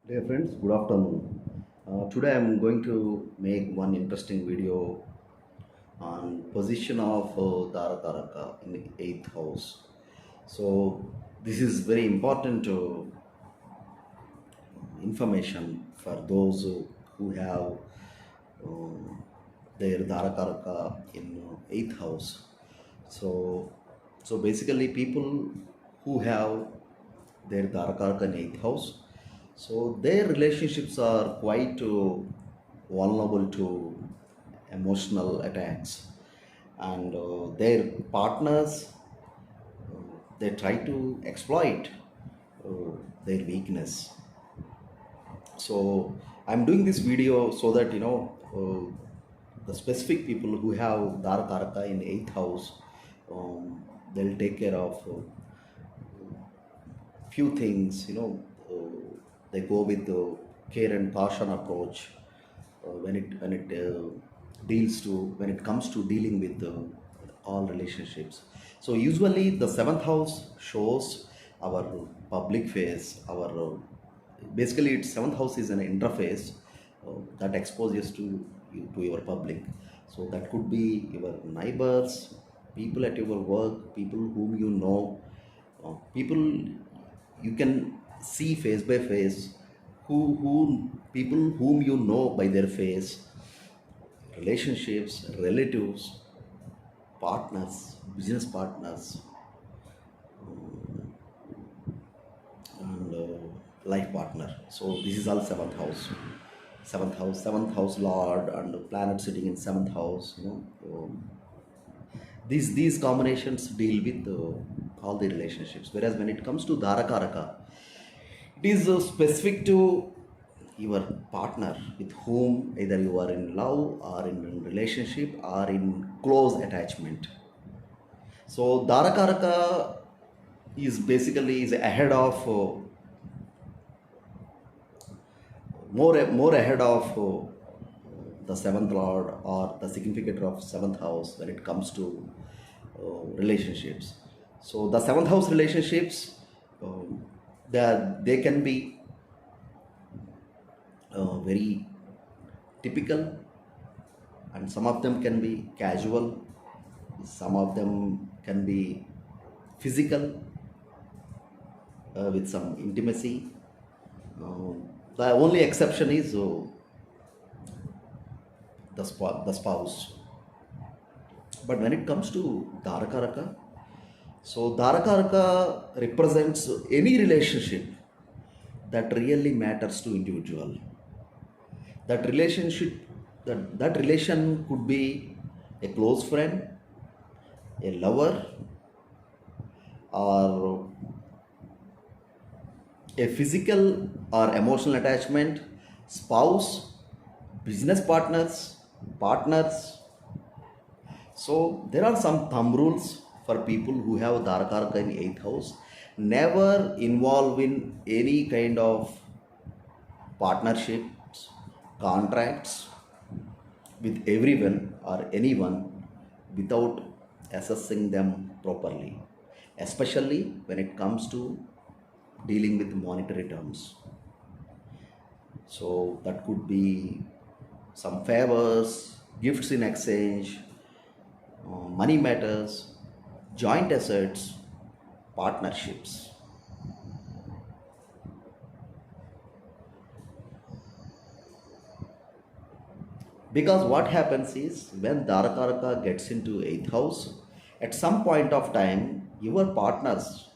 Dear friends, good afternoon. Today I am going to make one interesting video on position of Dara Karaka in the eighth house. So this is very important information for those who have uh, their Dara Karaka in eighth house. So basically people who have their Dara Karaka in eighth house, so their relationships are quite vulnerable to emotional attacks, and their partners, they try to exploit uh, their weakness. So I'm doing this video so that the specific people who have Dara Karaka in eighth house, they'll take care of few things. They go with the care and caution approach when it deals to when it comes to dealing with all relationships. So usually the seventh house shows our public face, our basically its seventh house is an interface that exposes to your public. So that could be your neighbors, people at your work, people whom you know, people you can see face by face, who people whom you know by their face, relationships, relatives, partners, business partners, and life partner. So this is all seventh house. Seventh house lord and planet sitting in seventh house. These combinations deal with all the relationships. Whereas when it comes to Dara Karaka, it is specific to your partner with whom either you are in love or in relationship or in close attachment. So Dara Karaka is basically is ahead of more ahead of the seventh lord or the significator of seventh house when it comes to relationships. So the seventh house relationships, they can be very typical, and some of them can be casual, some of them can be physical with some intimacy. uh, the only exception is the spouse. But when it comes to Darakaraka, so Darakaraka represents any relationship that really matters to individual. That relationship, that relation could be a close friend, a lover, or a physical or emotional attachment, spouse, business partners. So there are some thumb rules for people who have Darakaraka in eighth house. Never involve in any kind of partnerships, contracts with everyone or anyone without assessing them properly, especially when it comes to dealing with monetary terms. So that could be some favors, gifts in exchange, money matters, joint assets, partnerships. Because what happens is when Darakaraka gets into eighth house, at some point of time, your partners,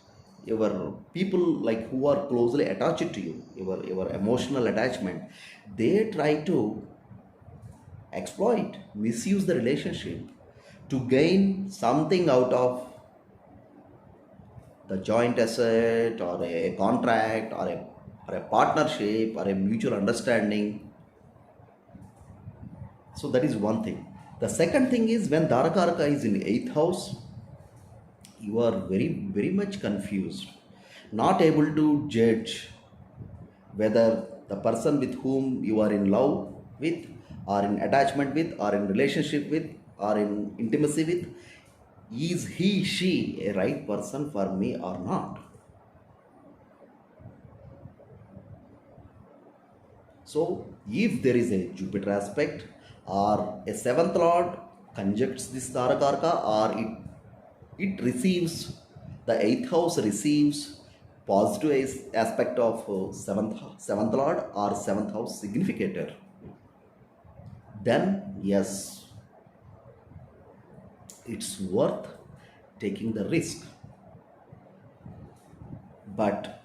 your people like who are closely attached to you, your emotional attachment, they try to exploit, misuse the relationship to gain something out of the joint asset or a contract or a partnership or a mutual understanding. So that is one thing. The second thing is when Darakaraka is in eighth house, you are very much confused, not able to judge whether the person with whom you are in love with, or in attachment with, or in relationship with, or in intimacy with, is he, she a right person for me or not. So if there is a Jupiter aspect or a seventh lord conjuncts this Dara Karaka, or it receives, the eighth house receives positive aspect of seventh lord or seventh house significator, then yes, it's worth taking the risk. But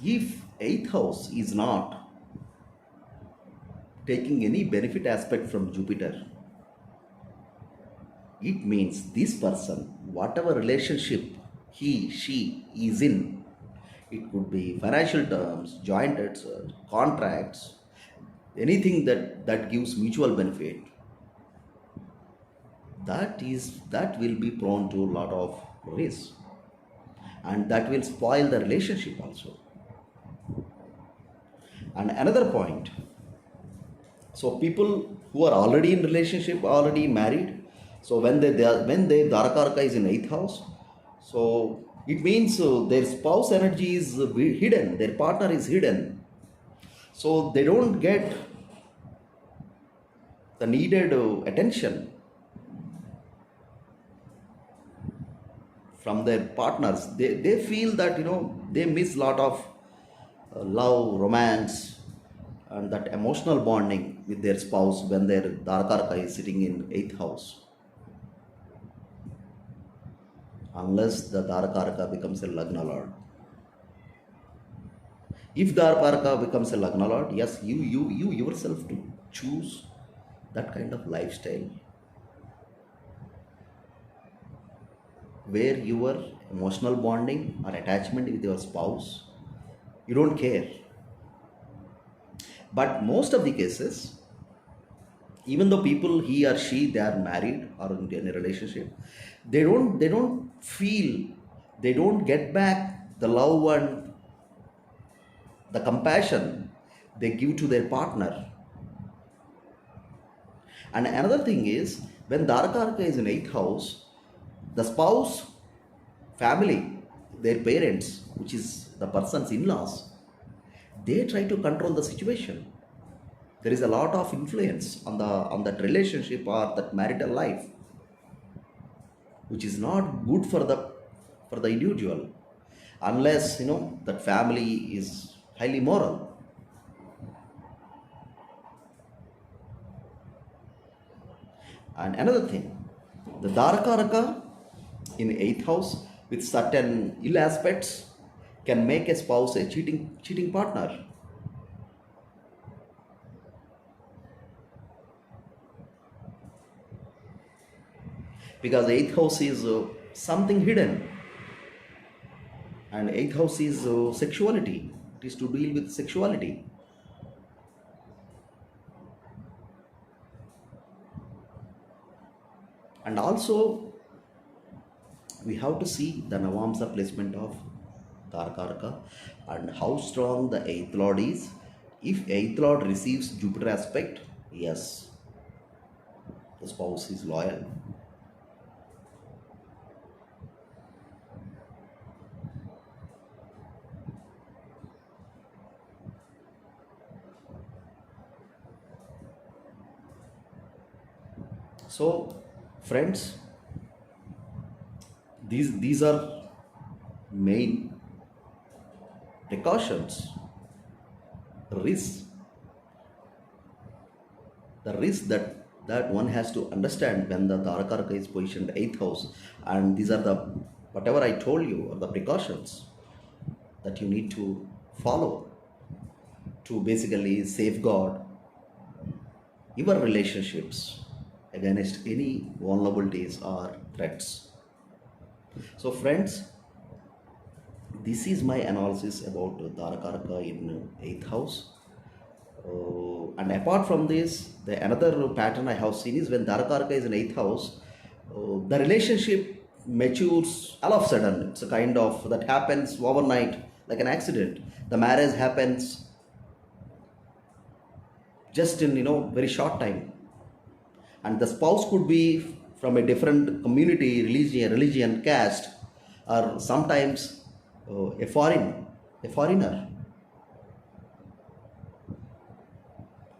if eighth house is not taking any benefit aspect from Jupiter, it means this person, whatever relationship he, she is in, it could be financial terms, joint contracts, anything that gives mutual benefit, that will be prone to a lot of risk, and that will spoil the relationship also. And another point, so people who are already in relationship, already married, so when they Dara Karaka is in eighth house, so it means their spouse energy is hidden, their partner is hidden, so they don't get the needed attention from their partners. They feel that they miss a lot of love, romance, and that emotional bonding with their spouse when their Dara Karaka is sitting in eighth house. Unless the Dara Karaka becomes a Lagna Lord. If Dara Karaka becomes a Lagna Lord, yes, you yourself to choose that kind of lifestyle where your emotional bonding or attachment with your spouse, you don't care. But most of the cases, even though people, he or she, they are married or in a relationship, they don't feel, they don't get back the love and the compassion they give to their partner. And another thing is, when Dara Karaka is in eighth house, the spouse, family, their parents, which is the person's in-laws, they try to control the situation. There is a lot of influence on that relationship or that marital life, which is not good for the individual, unless that family is highly moral. And another thing, the Dara Karaka in eighth house with certain ill aspects can make a spouse a cheating partner. Because eighth house is something hidden, and eighth house is sexuality. It is to deal with sexuality. And also, we have to see the Navamsa placement of Dara Karaka and how strong the eighth lord is. If eighth lord receives Jupiter aspect, yes, the spouse is loyal. So, friends, these are main precautions, risks, the risk that one has to understand when the Dara Karaka is positioned eighth house. And these are the, whatever I told you, are the precautions that you need to follow to basically safeguard your relationships against any vulnerabilities or threats. So friends, this is my analysis about Dara Karaka in eighth house. And apart from this, the another pattern I have seen is when Dara Karaka is in eighth house, the relationship matures all of a sudden. It's a kind of that happens overnight, like an accident. The marriage happens just in very short time, and the spouse could be from a different community, religion, caste, or sometimes a foreigner.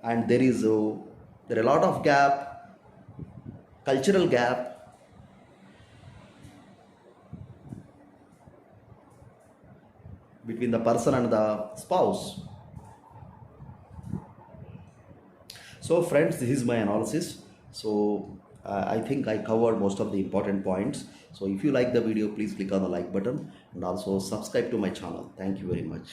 and there are a lot of gap, cultural gap between the person and the spouse. So, friends, this is my analysis. So, I think I covered most of the important points. So, if you like the video, please click on the like button and also subscribe to my channel. Thank you very much.